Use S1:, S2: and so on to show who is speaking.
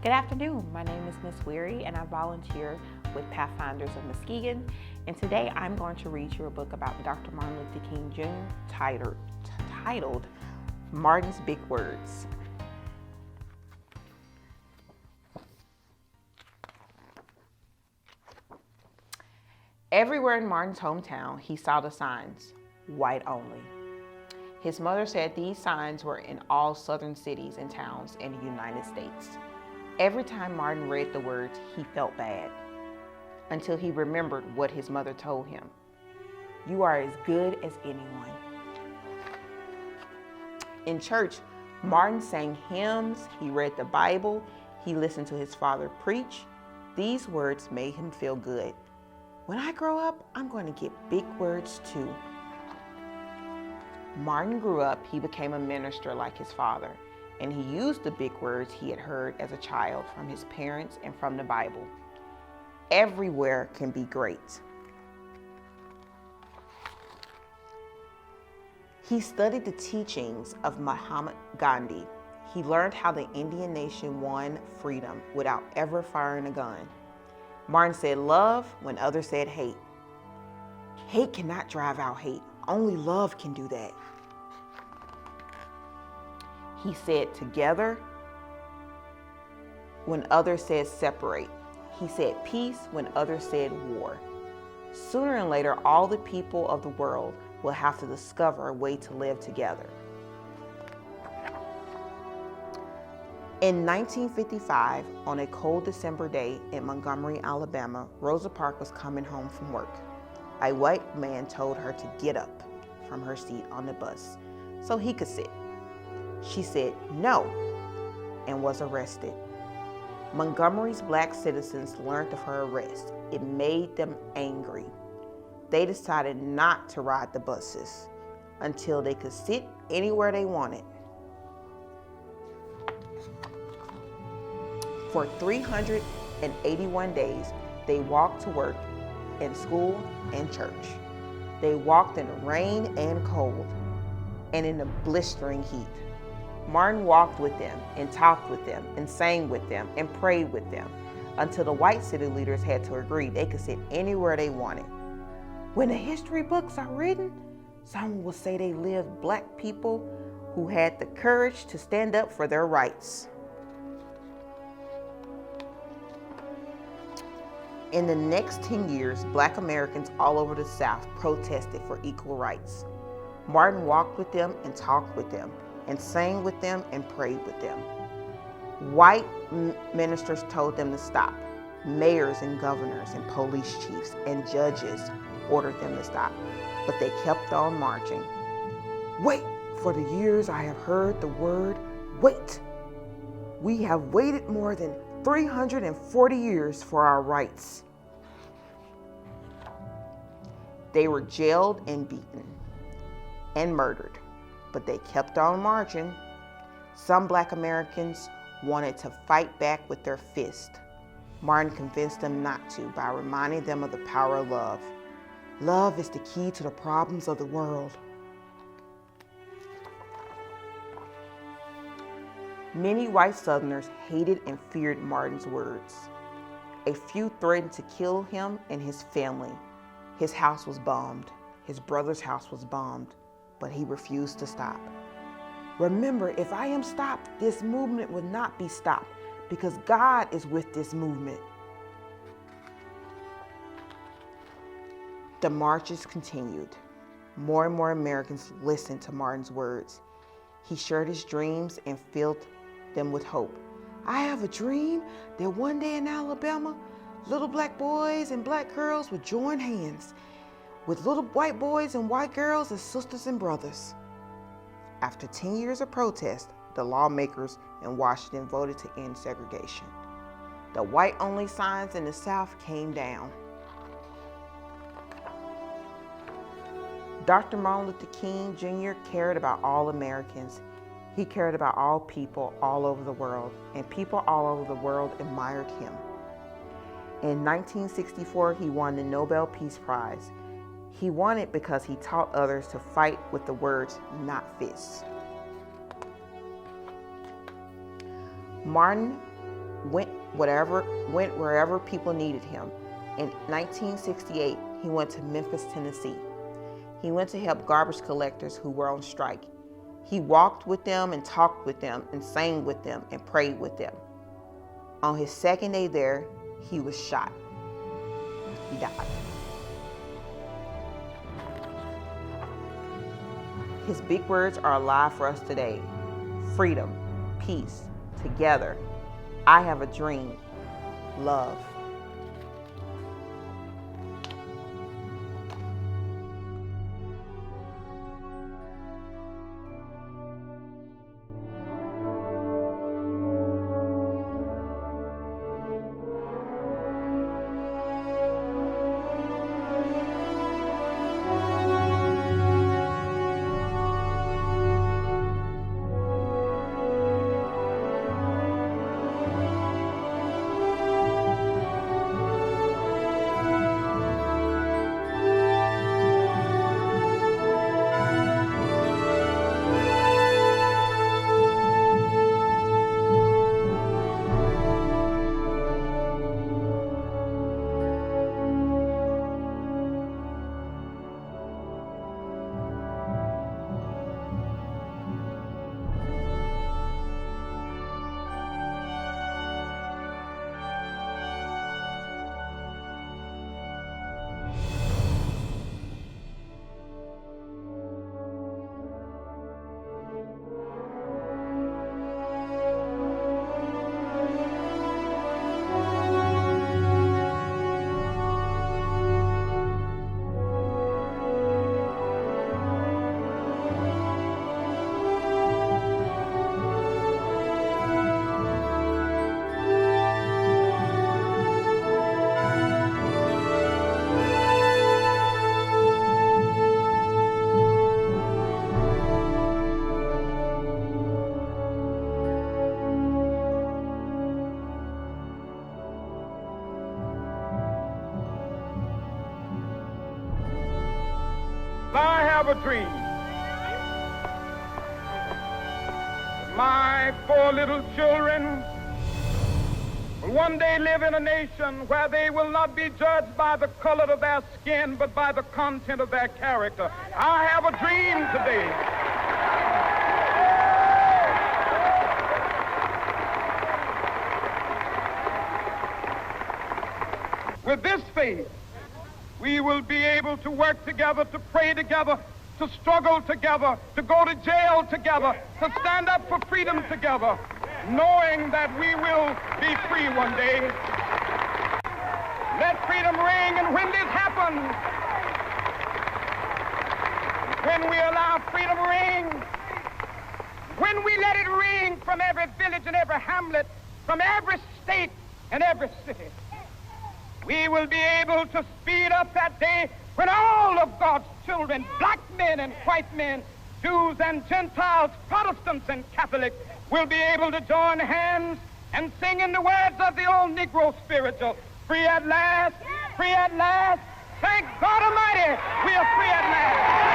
S1: Good afternoon. My name is Miss Weary and I volunteer with Pathfinders of Muskegon. And today I'm going to read you a book about Dr. Martin Luther King Jr. titled Martin's Big Words. Everywhere in Martin's hometown, he saw the signs, white only. His mother said these signs were in all southern cities and towns in the United States. Every time Martin read the words, he felt bad, until he remembered what his mother told him. You are as good as anyone. In church, Martin sang hymns, he read the Bible, he listened to his father preach. These words made him feel good. When I grow up, I'm going to get big words too. Martin grew up, he became a minister like his father, and he used the big words he had heard as a child from his parents and from the Bible. Everywhere can be great. He studied the teachings of Mahatma Gandhi. He learned how the Indian nation won freedom without ever firing a gun. Martin said love when others said hate. Hate cannot drive out hate. Only love can do that. He said together when others said separate. He said peace when others said war. Sooner or later, all the people of the world will have to discover a way to live together. In 1955, on a cold December day in Montgomery, Alabama, Rosa Parks was coming home from work. A white man told her to get up from her seat on the bus so he could sit. She said no and was arrested. Montgomery's black citizens learned of her arrest. It made them angry. They decided not to ride the buses until they could sit anywhere they wanted. For 381 days, they walked to work, in school, and church. They walked in the rain and cold, and in the blistering heat. Martin walked with them, and talked with them, and sang with them, and prayed with them, until the white city leaders had to agree they could sit anywhere they wanted. When the history books are written, someone will say they lived black people who had the courage to stand up for their rights. In the next 10 years, black Americans all over the South protested for equal rights. Martin walked with them and talked with them and sang with them and prayed with them. White ministers told them to stop. Mayors and governors and police chiefs and judges ordered them to stop, but they kept on marching. Wait, for the years I have heard the word wait. We have waited more than 340 years for our rights. They were jailed and beaten and murdered, but they kept on marching. Some black Americans wanted to fight back with their fist. Martin convinced them not to by reminding them of the power of love. Love is the key to the problems of the world. Many white Southerners hated and feared Martin's words. A few threatened to kill him and his family. His house was bombed. His brother's house was bombed, but he refused to stop. Remember, if I am stopped, this movement will not be stopped because God is with this movement. The marches continued. More and more Americans listened to Martin's words. He shared his dreams and filled them with hope. I have a dream that one day in Alabama, little black boys and black girls would join hands with little white boys and white girls as sisters and brothers. After 10 years of protest, the lawmakers in Washington voted to end segregation. The white-only signs in the South came down. Dr. Martin Luther King Jr. cared about all Americans. He cared about all people all over the world, and people all over the world admired him. In 1964, he won the Nobel Peace Prize. He won it because he taught others to fight with the words, not fists. Martin went wherever people needed him. In 1968, he went to Memphis, Tennessee. He went to help garbage collectors who were on strike. He walked with them and talked with them and sang with them and prayed with them. On his second day there, he was shot. He died. His big words are alive for us today. Freedom, peace, together. I have a dream. Love.
S2: I have a dream. My 4 little children will one day live in a nation where they will not be judged by the color of their skin, but by the content of their character. I have a dream today. With this faith, we will be able to work together, to pray together, to struggle together, to go to jail together, to stand up for freedom together, knowing that we will be free one day. Let freedom ring, and when this happens, when we allow freedom ring, when we let it ring from every village and every hamlet, from every state and every city, we will be able to speed up that day when all of God's children, black men and white men, Jews and Gentiles, Protestants and Catholics, will be able to join hands and sing in the words of the old Negro spiritual, free at last, free at last. Thank God Almighty, we are free at last.